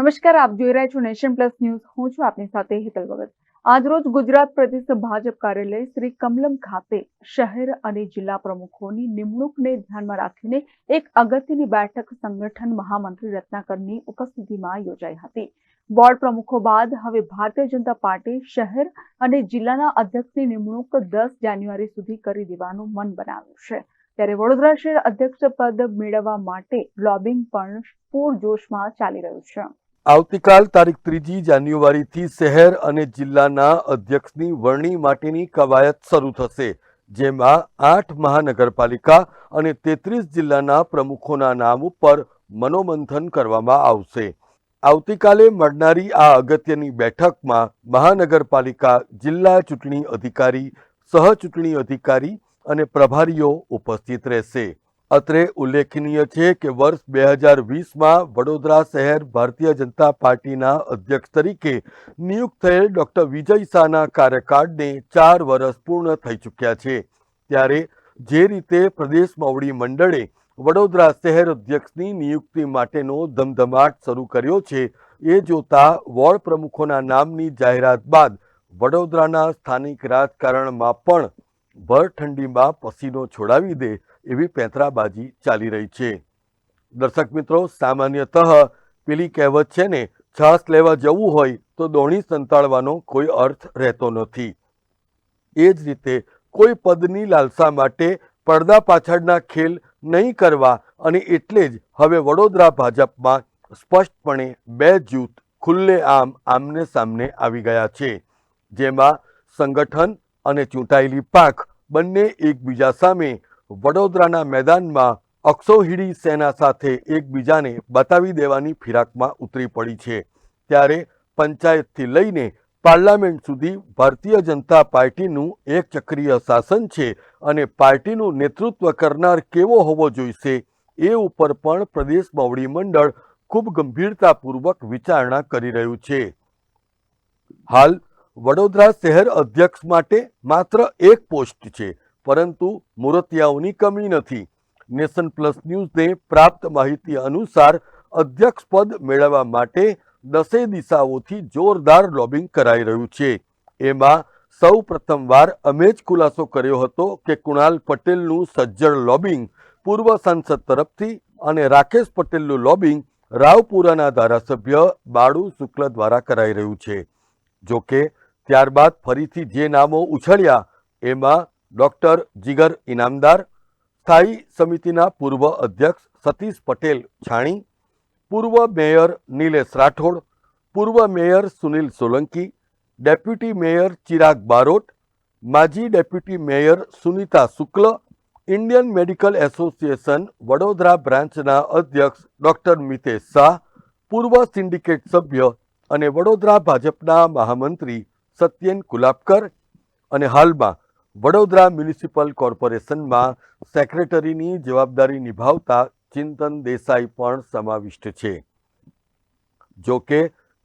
નમસ્કાર, આપ જોઈ રહ્યા છો નેશન પ્લસ ન્યૂઝ. હું છું આપની સાથે હેતલ ભગત. આજરોજ ગુજરાત પ્રદેશ ભાજપ કાર્યાલય શ્રી કમલમ ખાતે શહેર અને જિલ્લા પ્રમુખોની નિમણૂકને ધ્યાનમાં રાખીને એક અગત્યની બેઠક સંગઠન મહામંત્રી રત્નાકરની ઉપસ્થિતિમાં યોજાઈ હતી. બોર્ડ પ્રમુખો બાદ હવે ભારતીય જનતા પાર્ટી શહેર અને જિલ્લાના અધ્યક્ષની નિમણૂક 10 જાન્યુઆરી સુધી કરી દેવાનું મન બનાવ્યું છે. ત્યારે વડોદરા શહેર અધ્યક્ષ પદ મેળવવા માટે લોબિંગ પણ પૂરજોશમાં ચાલી રહ્યું છે. આવતીકાલ તારીખ 3 જાન્યુઆરીથી શહેર અને જિલ્લાના અધ્યક્ષની વરણી માટેની કવાયત શરૂ થશે, જેમાં 8 મહાનગરપાલિકા અને 33 જિલ્લાના પ્રમુખોના નામ ઉપર મનોમંથન કરવામાં આવશે. આવતીકાલે મળનારી આ અગત્યની બેઠકમાં મહાનગરપાલિકા, જિલ્લા ચૂંટણી અધિકારી, સહચૂંટણી અધિકારી અને પ્રભારીઓ ઉપસ્થિત રહેશે. અત્રે ઉલ્લેખનીય છે કે વર્ષ 2020માં વડોદરા શહેર ભારતીય જનતા પાર્ટીના અધ્યક્ષ તરીકે નિયુક્ત થયેલ ડૉક્ટર વિજય શાહના કાર્યકાળને 4 વર્ષ પૂર્ણ થઈ ચૂક્યા છે. ત્યારે જે રીતે પ્રદેશ મોવડી મંડળે વડોદરા શહેર અધ્યક્ષની નિયુક્તિ માટેનો ધમધમાટ શરૂ કર્યો છે, એ જોતા વોર્ડ પ્રમુખોના નામની જાહેરાત બાદ વડોદરાના સ્થાનિક રાજકારણમાં પણ ભર ઠંડીમાં પસીનો છોડાવી દે એવી પેંતરાબાજી ચાલી રહી છે. દર્શક મિત્રો, સામાન્યતઃ પેલી કહેવત છે ને, છાસ લેવા જવું હોય તો દોણી સંતાડવાનો કોઈ અર્થ રહેતો નથી. એ જ રીતે કોઈ પદની લાલસા માટે પડદા પાછળના ખેલ નહીં કરવા અને એટલે જ હવે વડોદરા ભાજપમાં સ્પષ્ટપણે 2 જૂથ ખુલ્લેઆમ આમને સામને આવી ગયા છે, જેમાં સંગઠન અને ચૂંટાયેલી પાંખ બંને એકબીજા સામે વડોદરાના મેદાનમાં અક્ષોહિડી સેના સાથે એકબીજાને બતાવી દેવાની ફિરાકમાં ઉતરી પડી છે. ત્યારે પંચાયતથી લઈને પાર્લામેન્ટ સુધી ભારતીય જનતા પાર્ટીનું એક ચક્રીય શાસન છે અને પાર્ટીનું નેતૃત્વ કરનાર કેવો હોવો જોઈશે એ ઉપર પણ પ્રદેશ મોવડી મંડળ ખૂબ ગંભીરતાપૂર્વક વિચારણા કરી રહ્યું છે. હાલ વડોદરા શહેર અધ્યક્ષ માટે માત્ર એક પોસ્ટ છે, પરંતુ મૂર્તિયાઓની કમી નથી. નેશન પ્લસ ન્યૂઝને પ્રાપ્ત માહિતી અનુસાર અધ્યક્ષ પદ મેળવવા માટે 10 દિશાઓથી જોરદાર લોબિંગ કરાઈ રહ્યું છે. એમાં સૌ પ્રથમવાર અમે જ ખુલાસો કર્યો હતો કે કુણાલ પટેલનું સજ્જડ લોબિંગ પૂર્વ સાંસદ તરફથી અને રાકેશ પટેલનું લોબિંગ રાવપુરાના ધારાસભ્ય બાળુ શુક્લ દ્વારા કરાઈ રહ્યું છે. જોકે ત્યારબાદ ફરીથી જે નામો ઉછળ્યા એમાં ડૉક્ટર જીગર ઇનામદાર, સ્થાયી સમિતિના પૂર્વ અધ્યક્ષ સતીશ પટેલ છાણી, પૂર્વ મેયર નિલેશ રાઠોડ, પૂર્વ mayor Sunil Solanki, deputy mayor Chirag Barot, માજી ડેપ્યુટી મેયર સુનિતા શુક્લ, ઇન્ડિયન મેડિકલ એસોસિએશન વડોદરા બ્રાન્ચના અધ્યક્ષ ડૉક્ટર મિતેશ શાહ, પૂર્વ સિન્ડિકેટ સભ્ય અને વડોદરા ભાજપના મહામંત્રી સત્યેન કુલાપકર અને હાલમાં વડોદરા મ્યુનિસિપલ કોર્પોરેશનમાં સેક્રેટરીની જવાબદારી નિભાવતા ચિંતન દેસાઈ પણ સમાવિષ્ટ છે. જો કે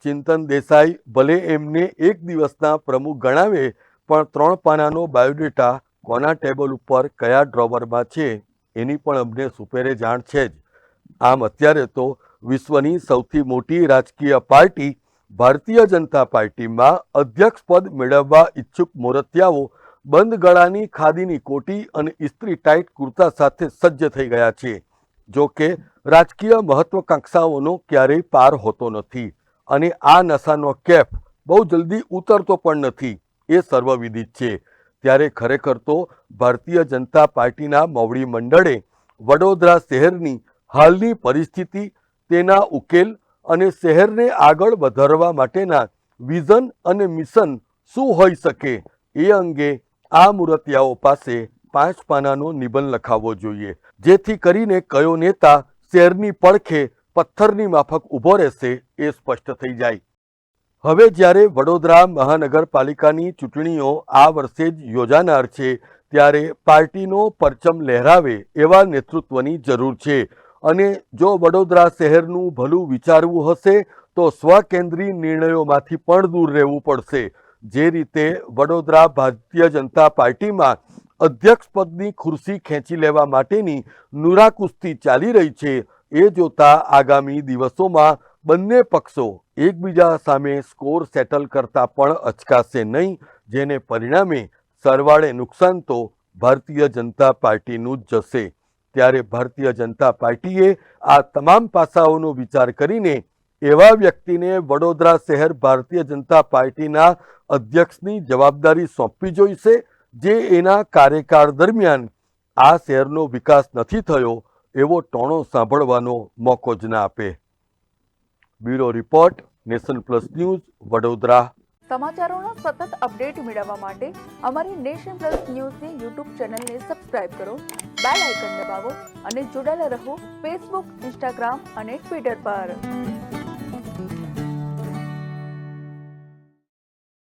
ચિંતન દેસાઈ ભલે એમને એક દિવસના પ્રમુખ ગણાવે, પણ 3 પાનાનો બાયોડેટા કોના ટેબલ ઉપર કયા ડ્રોવરમાં છે એની પણ અમને સુપેરે જાણ છે જ. આમ અત્યારે તો વિશ્વની સૌથી મોટી રાજકીય પાર્ટી ભારતીય જનતા પાર્ટીમાં અધ્યક્ષ પદ મેળવવા ઈચ્છુક મોરતિયાઓ બંધ ગળાની ખાદીની કોટી અને ઇસ્ત્રી ટાઈટ કુર્તા સાથે સજ્જ થઈ ગયા છે. જો કે રાજકીય મહત્વકાંક્ષાઓનો ક્યારેય પાર હોતો નથી અને આ નશાનો કેફ બહુ જલ્દી ઉતરતો પણ નથી, એ સર્વવિદિત છે. ત્યારે ખરેખર તો ભારતીય જનતા પાર્ટીના મોવડી મંડળે વડોદરા શહેરની હાલની પરિસ્થિતિ, તેના ઉકેલ અને શહેરને આગળ વધારવા માટેના વિઝન અને મિશન શું હોઈ શકે એ અંગે આ મૂર્તિયાઓ પાસે 5 પાનાનો નિબંધ લખાવવો જોઈએ, જેથી કરીને કયો નેતા શહેરની પડખે પથ્થરની માફક ઊભો રહેશે એ સ્પષ્ટ થઈ જાય. હવે જ્યારે વડોદરા મહાનગરપાલિકાની ચૂંટણીઓ આ વર્ષે જ યોજાનાર છે, ત્યારે પાર્ટીનો પરચમ લહેરાવે એવા નેતૃત્વની જરૂર છે અને જો વડોદરા શહેરનું ભલું વિચારવું હશે તો સ્વકેન્દ્રી નિર્ણયોમાંથી પણ દૂર રહેવું પડશે. જે રીતે વડોદરા ભારતીય જનતા પાર્ટીમાં અધ્યક્ષ પદની ખુરશી ખેંચી લેવા માટેની નુરાકુસ્તી ચાલી રહી છે, એ જોતા આગામી દિવસોમાં બંને પક્ષો એકબીજા સામે સ્કોર સેટલ કરતા પણ અચકાશે નહીં, જેને પરિણામે સરવાળે નુકસાન તો ભારતીય જનતા પાર્ટીનું જ જશે. ત્યારે ભારતીય જનતા પાર્ટીએ આ તમામ પાસાઓનો વિચાર કરીને એવા વ્યક્તિને વડોદરા શહેર ભારતીય જનતા પાર્ટીના અધ્યક્ષની જવાબદારી સોંપવી જોઈશે, જે એના કાર્યકાળ દરમિયાન આ શહેરનો વિકાસ નથી થયો એવો ટોણો સાંભળવાનો મોકો જ ના આપે. Bureau report, Nation Plus News, Vadodara. સમાચારોનો સતત અપડેટ મેળવવા માટે અમારી નેશન પ્લસ ન્યૂઝની યુટ્યુબ ચેનલને સબસ્ક્રાઇબ કરો, બેલ આઇકન દબાવો અને જોડાયેલા રહો ફેસબુક, ઇન્સ્ટાગ્રામ અને ટ્વિટર પર.